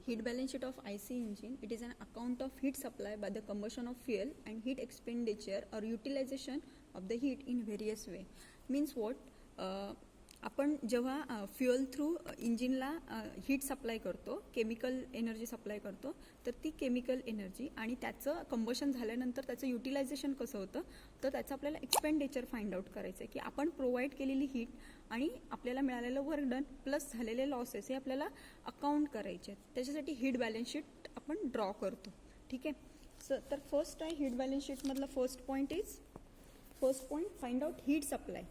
heat balance sheet of IC engine. It is an account of heat supply by the combustion of fuel and heat expenditure or utilization of the heat in various way. Means what? आपण जेव्हा fuel through इंजिनला heat supply करतो, chemical energy supply करतो, तर ती chemical energy आणि त्याचं combustion झाल्यानंतर त्याचं युटिलायझेशन कसं होतं, तर त्याचं आपल्याला एक्सपेंडिचर फाइंड आउट करायचं आहे की आपण प्रोव्हाइड केलेली हीट आणि आपल्याला मिळालेलं वर्क डन प्लस झालेले लॉसेस हे आपल्याला अकाउंट करायचे आहेत. त्याच्यासाठी हीट बॅलन्स शीट आपण ड्रॉ करतो. ठीक आहे. तर फर्स्ट आहे हीट बॅलन्स शीटमधला first point find out heat supply.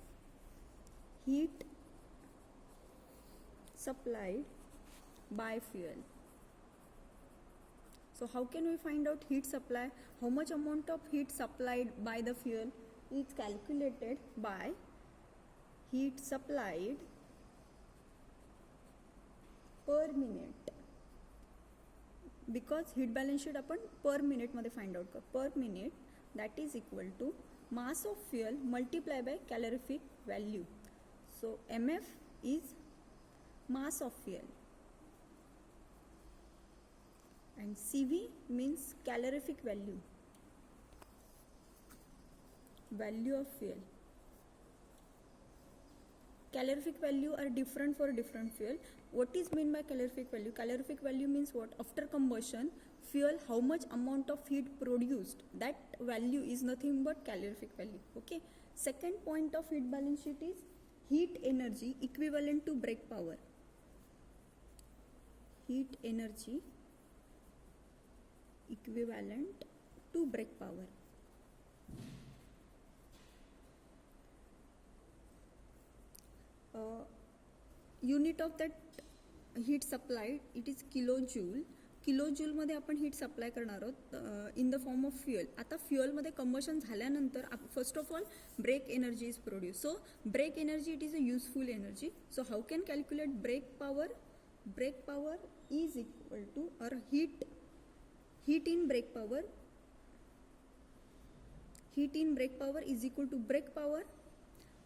Heat supplied by fuel. So how can we find out heat supply? How much amount of heat supplied by the fuel is calculated by heat supplied per minute. Because heat balance sheet आपण per minute मध्ये find out कर. Per minute that is equal to mass of fuel multiplied by calorific value. So MF is mass of fuel and CV means calorific value of fuel. Calorific value are different for different fuel. What is mean by calorific value? Calorific value means what? After combustion fuel, how much amount of heat produced, that value is nothing but calorific value. Okay. Second point of heat balance sheet is heat energy equivalent to brake power. Heat energy equivalent to brake power. Unit of that heat supplied, it is kilojoule. किलोजूलमध्ये आपण heat supply करणार आहोत in the form of fuel. आता फ्युएलमध्ये combustion झाल्यानंतर first of all brake energy is produce. So brake energy it is a useful energy. So how can calculate brake power? Brake power is equal to और heat in brake power is equal to brake power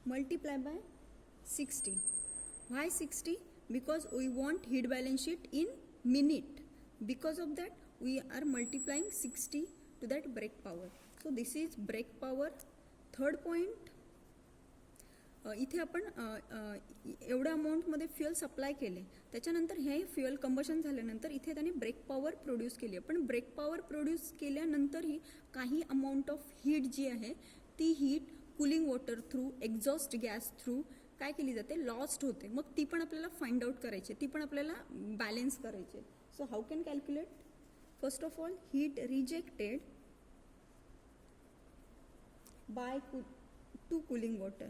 multiplied by 60. Why 60? Because we want heat balance sheet in minute. Because of that we are multiplying 60 to that brake power. So this is brake power. Third point, इथे आपण एवढ्या अमाऊंटमध्ये fuel supply केले, त्याच्यानंतर हे fuel combustion झाल्यानंतर इथे त्याने break power produce केली. पण ब्रेक पॉवर प्रोड्यूस केल्यानंतरही काही अमाऊंट ऑफ हीट जी आहे ती heat cooling water through, exhaust gas through काय केली जाते, लॉस्ट होते. मग ती पण आपल्याला फाइंड आउट करायची, ती पण आपल्याला बॅलेन्स करायची. So how can calculate? First of all heat rejected by to cooling water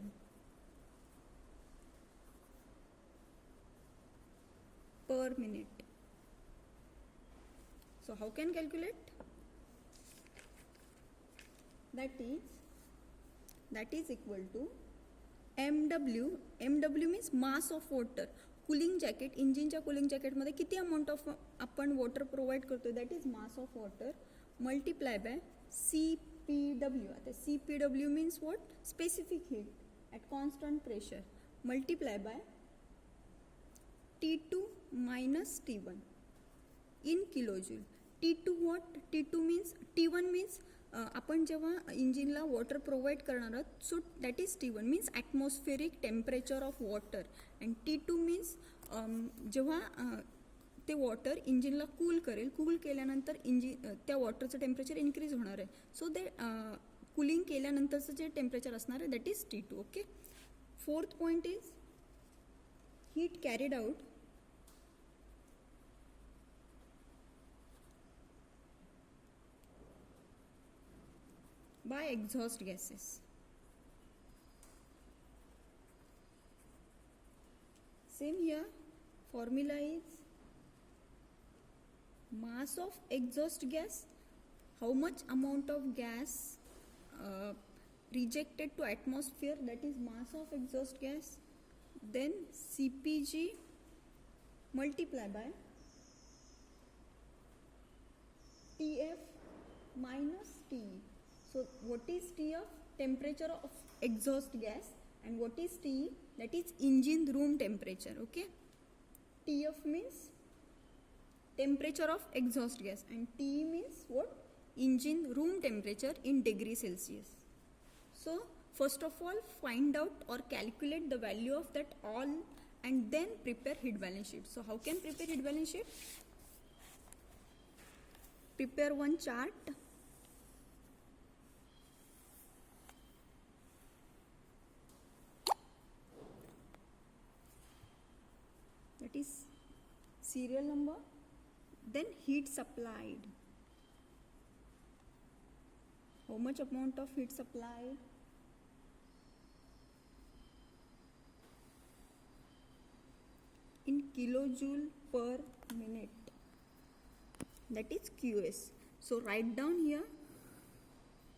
per minute. So how can calculate? That is equal to MW. MW means mass of water. Cooling jacket, इंजिनच्या cooling जॅकेटमध्ये किती amount of आपण water provide करतो, that is mass of water multiply by CPW. आता CPW means what? Specific heat at constant pressure multiply by T2 minus T1 in kilojoule. T2 what? T2 means, T1 means आपण जेव्हा इंजिनला water provide करणार आहोत, so that is T1 means atmospheric temperature of water. And T2 means जेव्हा ते water इंजिनला cool करेल, cool केल्यानंतर त्या वॉटरचं temperature increase होणार आहे. सो ते कूलिंग केल्यानंतरचं जे टेम्परेचर असणार आहे that is T2. Okay. Fourth point is heat carried out by exhaust gases. Same here, formula is mass of exhaust gas, how much amount of gas rejected to atmosphere, that is mass of exhaust gas. Then CPG multiply by TF minus TE. So what is TF? Temperature of exhaust gas. And what is TE? That is engine room temperature. Okay. TF means temperature of exhaust gas, and T means what? Engine room temperature in degree Celsius. So first of all, find out or calculate the value of that all and then prepare heat balance sheet. So how can prepare heat balance sheet? Prepare one chart. That is serial number, then heat supplied. How much amount of heat supplied? In kilojoule per minute. That is QS. So write down here.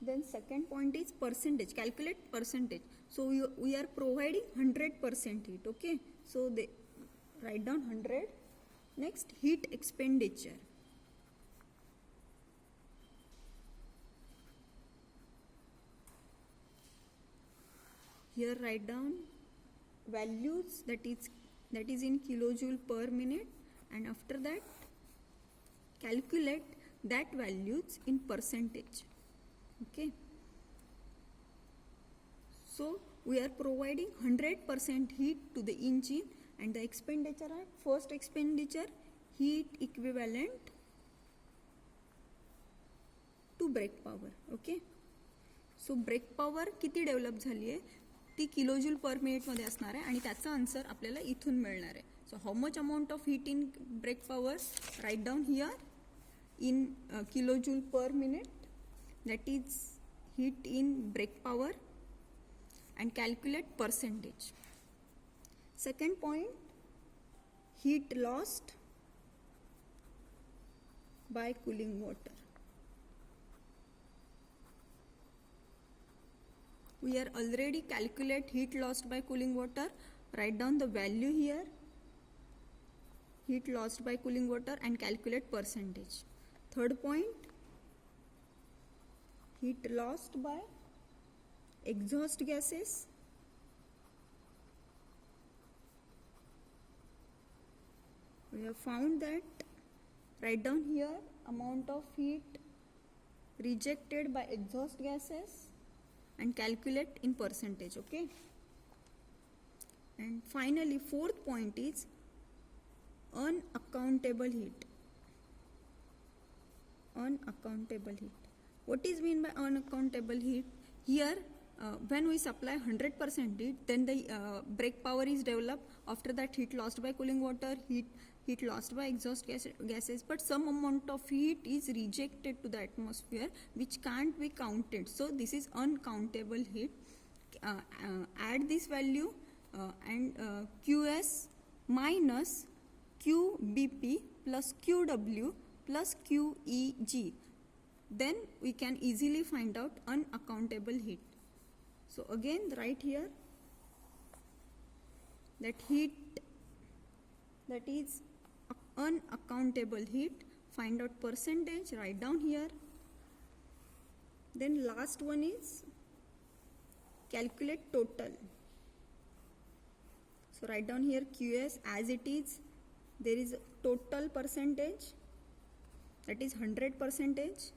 Then second point is percentage. Calculate percentage. So we are providing 100% heat. Okay. So they write down 100. Next, heat expenditure. Here write down values, that is in kilojoule per minute, and after that calculate that values in percentage. Okay. So we are providing 100% heat to the engine, and the expenditure at first expenditure heat equivalent to brake power. Okay. So brake power किती develop झाली आहे ती kilojoule पर मिनिटमध्ये असणार आहे आणि त्याचा answer आपल्याला इथून मिळणार आहे. So how much amount of heat in brake power? Write down here in kilojoule per minute, that is heat in brake power, and calculate percentage. Second point, heat lost by cooling water. We are already calculate heat lost by cooling water. Write down the value here, heat lost by cooling water, and calculate percentage. Third point, heat lost by exhaust gases. We have found that, write down here amount of heat rejected by exhaust gases and calculate in percentage. Okay. And finally, fourth point is unaccountable heat. Unaccountable heat. What is mean by unaccountable heat? Here when we supply 100% heat, then the brake power is developed. After that, heat lost by cooling water, heat lost by exhaust gases, but some amount of heat is rejected to the atmosphere which can't be counted. So this is uncountable heat. Add this value and QS minus QBP plus QW plus QEG, then we can easily find out unaccountable heat. So again write here that heat, that is unaccountable heat, find out percentage, write down here. Then last one is calculate total. So write down here QS as it is, there is a total percentage, that is 100%.